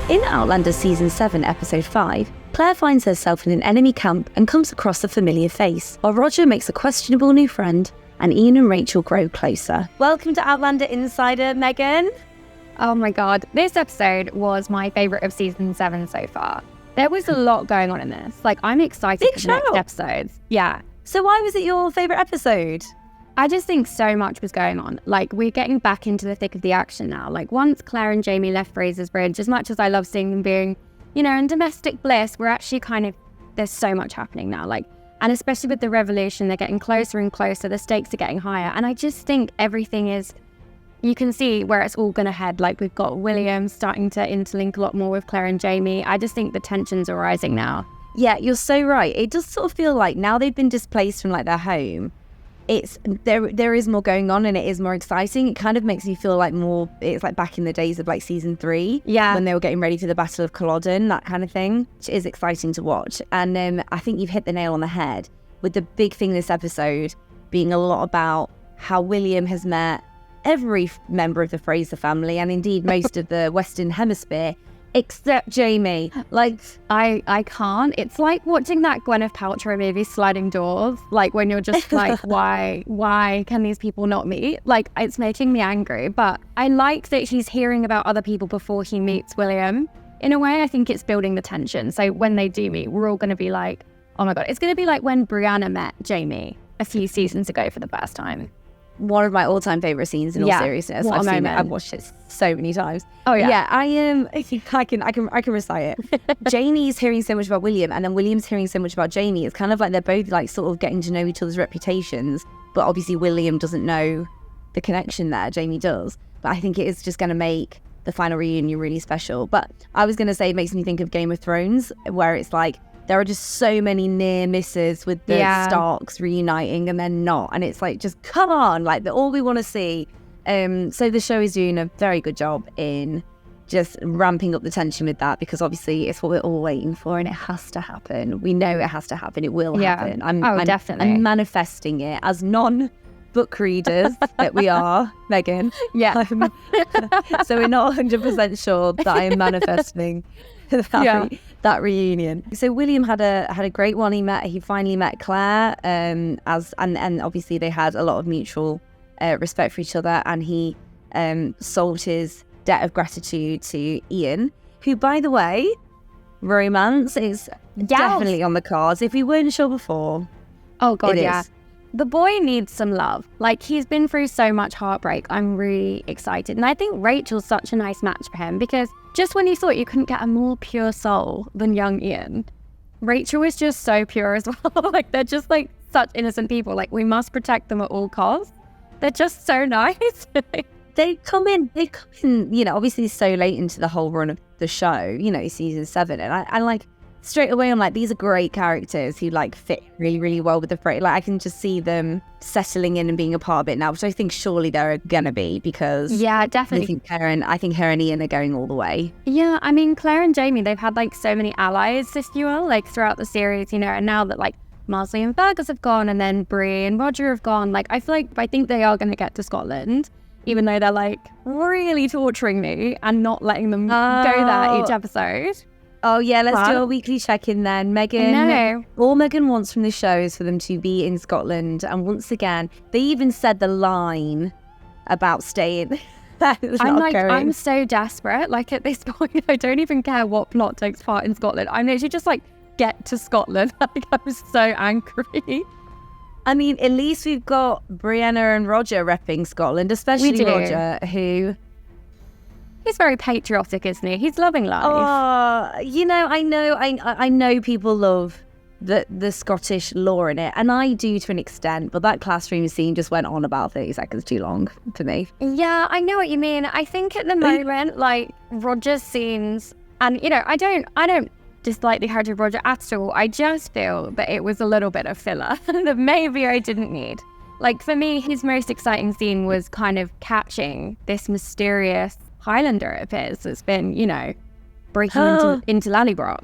In Outlander Season 7, Episode 5, Claire finds herself in an enemy camp and comes across a familiar face, while Roger makes a questionable new friend and Ian and Rachel grow closer. Welcome to Outlander Insider, Megan. Oh my god, this episode was my favourite of Season 7 so far. There was a lot going on in this. Like, I'm excited for the next episodes. Yeah. So why was it your favourite episode? I just think so much was going on. Like, we're getting back into the thick of the action now. Like, once Claire and Jamie left Fraser's Bridge, as much as I love seeing them being, you know, in domestic bliss, we're actually there's so much happening now. Like, and especially with the revolution, they're getting closer and closer. The stakes are getting higher. And I just think everything is, you can see where it's all going to head. Like, we've got William starting to interlink a lot more with Claire and Jamie. I just think the tensions are rising now. Yeah, you're so right. It does sort of feel like now they've been displaced from like their home, there is more going on and it is more exciting. It kind of makes me feel like it's like back in the days of like Season 3, when they were getting ready for the Battle of Culloden, that kind of thing, which is exciting to watch. And I think you've hit the nail on the head with the big thing this episode being a lot about how William has met every member of the Fraser family and indeed most of the Western Hemisphere except Jamie. Like, I can't. It's like watching that Gwyneth Paltrow movie Sliding Doors, like when you're just like, why can these people not meet? Like, it's making me angry. But I like that he's hearing about other people before he meets William. In a way, I think it's building the tension. So when they do meet, we're all going to be like, oh my god, it's going to be like when Brianna met Jamie a few seasons ago for the first time. One of my all-time favorite scenes in all seriousness. I've watched it so many times. Oh yeah. Yeah, I can recite it. Jamie's hearing so much about William and then William's hearing so much about Jamie. It's kind of like they're both like sort of getting to know each other's reputations, but obviously William doesn't know the connection there. Jamie does. But I think it is just going to make the final reunion really special. But I was going to say it makes me think of Game of Thrones, where it's like there are just so many near misses with the Starks reuniting and then not. And it's like, just come on, like all we want to see. So the show is doing a very good job in just ramping up the tension with that, because obviously it's what we're all waiting for and it has to happen. We know it has to happen. It will happen. Definitely. I'm manifesting it as non-book readers that we are, Megan. Yeah. So we're not 100% sure that I am manifesting that reunion. So William had a great one. He finally met Claire, and obviously they had a lot of mutual respect for each other, and he sold his debt of gratitude to Ian, who, by the way, romance is definitely on the cards. If we weren't sure before, oh god, yeah. The boy needs some love. Like, he's been through so much heartbreak. I'm really excited. And I think Rachel's such a nice match for him, because just when you thought you couldn't get a more pure soul than young Ian, Rachel is just so pure as well. Like, they're just like such innocent people. Like, we must protect them at all costs. They're just so nice. They come in, you know, obviously so late into the whole run of the show, you know, Season 7. And I like, straight away I'm like, these are great characters who like fit really, really well with the Fraser. Like, I can just see them settling in and being a part of it now, which I think surely they're gonna be, because definitely. I think her and Ian are going all the way. Yeah, I mean, Claire and Jamie, they've had like so many allies, if you will, like throughout the series, you know, and now that like Marsley and Fergus have gone and then Bree and Roger have gone, like I think they are going to get to Scotland, even though they're like really torturing me and not letting them go there each episode. Oh yeah, let's do a weekly check-in then. Megan, all Megan wants from the show is for them to be in Scotland, and once again, they even said the line about staying. I'm so desperate. Like, at this point, I don't even care what plot takes part in Scotland. I'm literally just like, get to Scotland. Like, I'm so angry. I mean, at least we've got Brianna and Roger repping Scotland, especially Roger, who... He's very patriotic, isn't he? He's loving life. Oh, you know, I know people love the Scottish lore in it, and I do to an extent, but that classroom scene just went on about 30 seconds too long for me. Yeah, I know what you mean. I think at the moment, like, Roger's scenes, and, you know, I don't dislike the character of Roger at all. I just feel that it was a little bit of filler that maybe I didn't need. Like, for me, his most exciting scene was kind of catching this mysterious Highlander of his that's been, you know, breaking into Lallybroch.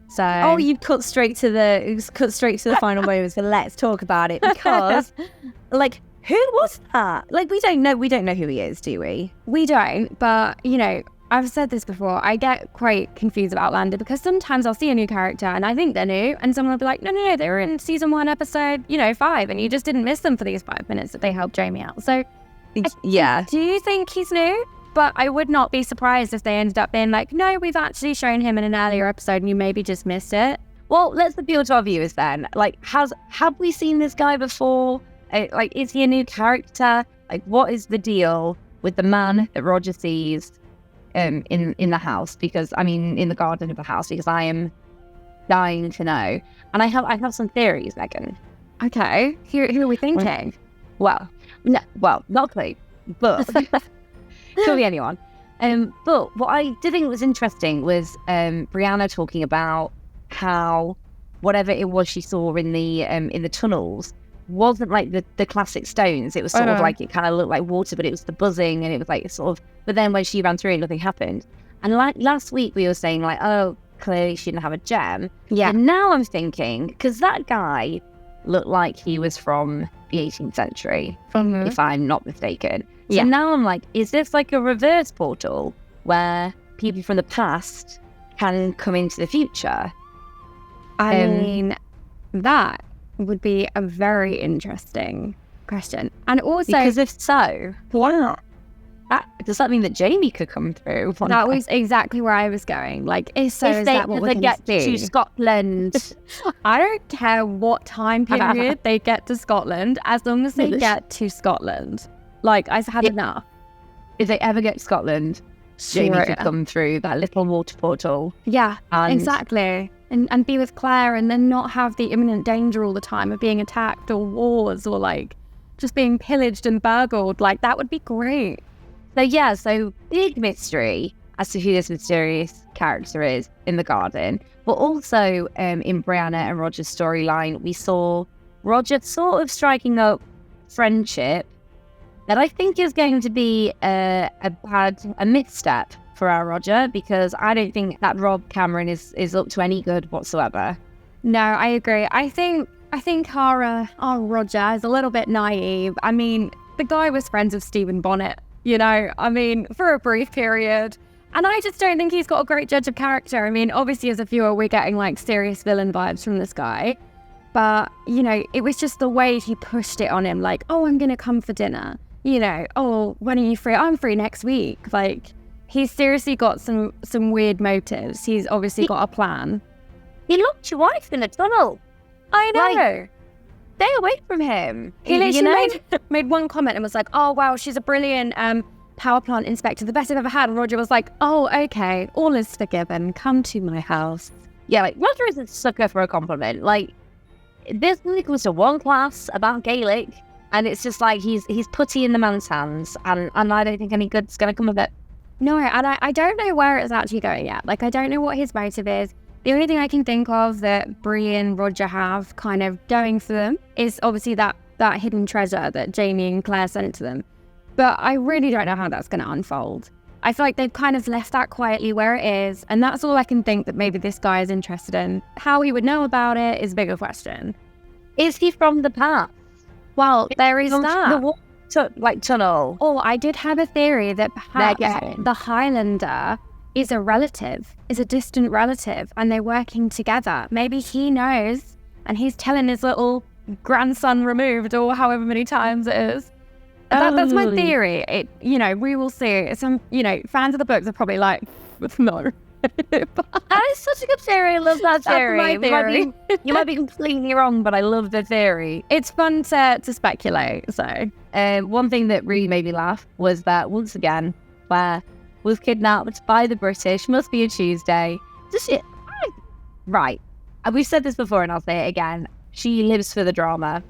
So you cut straight to the final moments, but let's talk about it, because like, who was that? Like, we don't know who he is, do we? We don't, but, you know, I've said this before, I get quite confused about Outlander because sometimes I'll see a new character and I think they're new, and someone will be like, no, they were in season 1, episode 5, and you just didn't miss them for these 5 minutes that they helped Jamie out. So Yeah. do you think he's new? But I would not be surprised if they ended up being like, no, we've actually shown him in an earlier episode and you maybe just missed it. Well, let's appeal to our viewers then. Like, have we seen this guy before? Like, is he a new character? Like, what is the deal with the man that Roger sees in the house? Because, I mean, in the garden of the house, because I am dying to know. And I have some theories, Megan. Okay, who are we thinking? Well, not Clay, but could be anyone. But what I did think was interesting was Brianna talking about how whatever it was she saw in the tunnels wasn't like the classic stones. It was sort of like, it kind of looked like water, but it was the buzzing, and it was like sort of. But then when she ran through, nothing happened. And like last week, we were saying like, oh, clearly she didn't have a gem. Yeah. And now I'm thinking, because that guy looked like he was from the 18th century, if I'm not mistaken. So now I'm like, is this like a reverse portal where people from the past can come into the future? I mean, that would be a very interesting question. And also, because if so, why not? Does that mean that Jamie could come through? That was exactly where I was going. Like, is that what we're going get to do? to Scotland? I don't care what time period they get to Scotland, as long as they get to Scotland. Like, I've had enough. If they ever get to Scotland, Jamie could come through that little water portal. Yeah, exactly. And be with Claire, and then not have the imminent danger all the time of being attacked or wars or like just being pillaged and burgled. Like, that would be great. So big mystery as to who this mysterious character is in the garden. But also in Brianna and Roger's storyline, we saw Roger sort of striking up friendship that I think is going to be a misstep for our Roger, because I don't think that Rob Cameron is up to any good whatsoever. No, I agree. I think our Roger is a little bit naive. I mean, the guy was friends with Stephen Bonnet, for a brief period. And I just don't think he's got a great judge of character. I mean, obviously as a viewer, we're getting like serious villain vibes from this guy. But, it was just the way he pushed it on him. Like, oh, I'm going to come for dinner. Oh, when are you free? I'm free next week. Like, he's seriously got some weird motives. He's obviously got a plan. He locked your wife in a tunnel. I know. Like, stay away from him. He literally made one comment and was like, oh, wow, she's a brilliant power plant inspector, the best I've ever had. And Roger was like, oh, okay, all is forgiven. Come to my house. Yeah, like, Roger is a sucker for a compliment. Like, this was to one class about Gaelic, and it's just like he's putty in the man's hands, and I don't think any good's going to come of it. No, and I don't know where it's actually going yet. Like, I don't know what his motive is. The only thing I can think of that Brie and Roger have kind of going for them is obviously that hidden treasure that Jamie and Claire sent to them. But I really don't know how that's going to unfold. I feel like they've kind of left that quietly where it is, and that's all I can think that maybe this guy is interested in. How he would know about it is a bigger question. Is he from the past? Well, there is that. The tunnel. Oh, I did have a theory that perhaps the Highlander is a relative, is a distant relative, and they're working together. Maybe he knows, and he's telling his little grandson removed, or however many times it is. That's my theory. We will see. Some, fans of the books are probably like, no. That is such a good theory. I love that theory. That's my theory. You might be completely wrong, but I love the theory. It's fun to speculate. So, one thing that really made me laugh was that once again, Claire was kidnapped by the British. Must be a Tuesday. Right. We've said this before, and I'll say it again. She lives for the drama.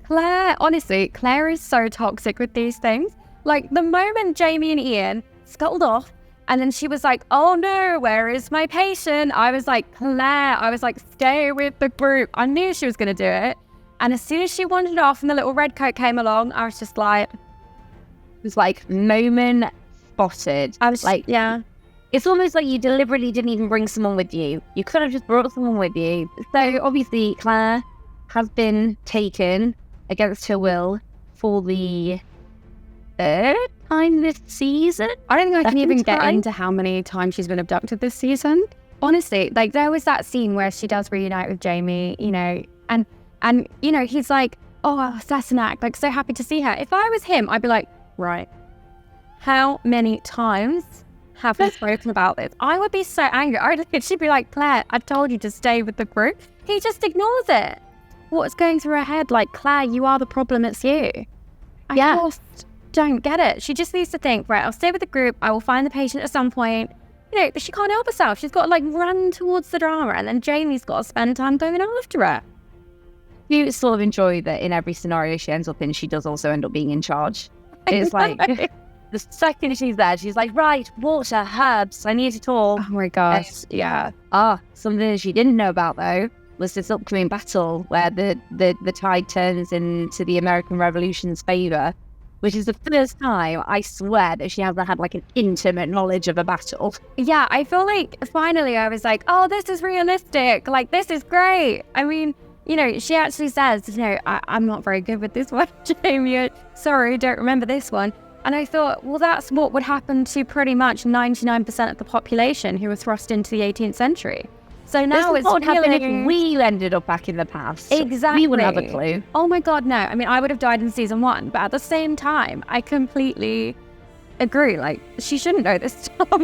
Claire is so toxic with these things. Like, the moment Jamie and Ian scuttled off, and then she was like, oh no, where is my patient? I was like, Claire, stay with the group. I knew she was going to do it. And as soon as she wandered off and the little red coat came along, I was just like... It was like, moment spotted. I was like, yeah. It's almost like you deliberately didn't even bring someone with you. You could have just brought someone with you. So obviously Claire has been taken against her will for the third time this season. I don't think I can even get time? into how many times she's been abducted this season. Honestly, like there was that scene where she does reunite with Jamie, you know, and you know, he's like, oh, Sassenach, like so happy to see her. If I was him, I'd be like, right, how many times have we spoken about this? I would be so angry. She'd be like, Claire, I told you to stay with the group. He just ignores it. What's going through her head? Like, Claire, you are the problem, it's you. I just don't get it. She just needs to think, right, I'll stay with the group. I will find the patient at some point. You know, but she can't help herself. She's got to like run towards the drama, and then Jamie's got to spend time going after her. You sort of enjoy that in every scenario she ends up in, she does also end up being in charge. It's like the second she's there, she's like, right, water, herbs, I need it all. Oh my gosh, yeah. Something that she didn't know about though was this upcoming battle where the tide turns into the American Revolution's favour, which is the first time, I swear, that she hasn't had like an intimate knowledge of a battle. Yeah, I feel like finally I was like, oh, this is realistic. Like, this is great. I mean, you know, she actually says, you know, I'm not very good with this one, Jamie. Sorry, don't remember this one. And I thought, well, that's what would happen to pretty much 99% of the population who were thrust into the 18th century. So now it's what would happen really... if we ended up back in the past. Exactly. We wouldn't have a clue. Oh my God, no. I mean, I would have died in season 1, but at the same time, I completely agree. Like, she shouldn't know this stuff.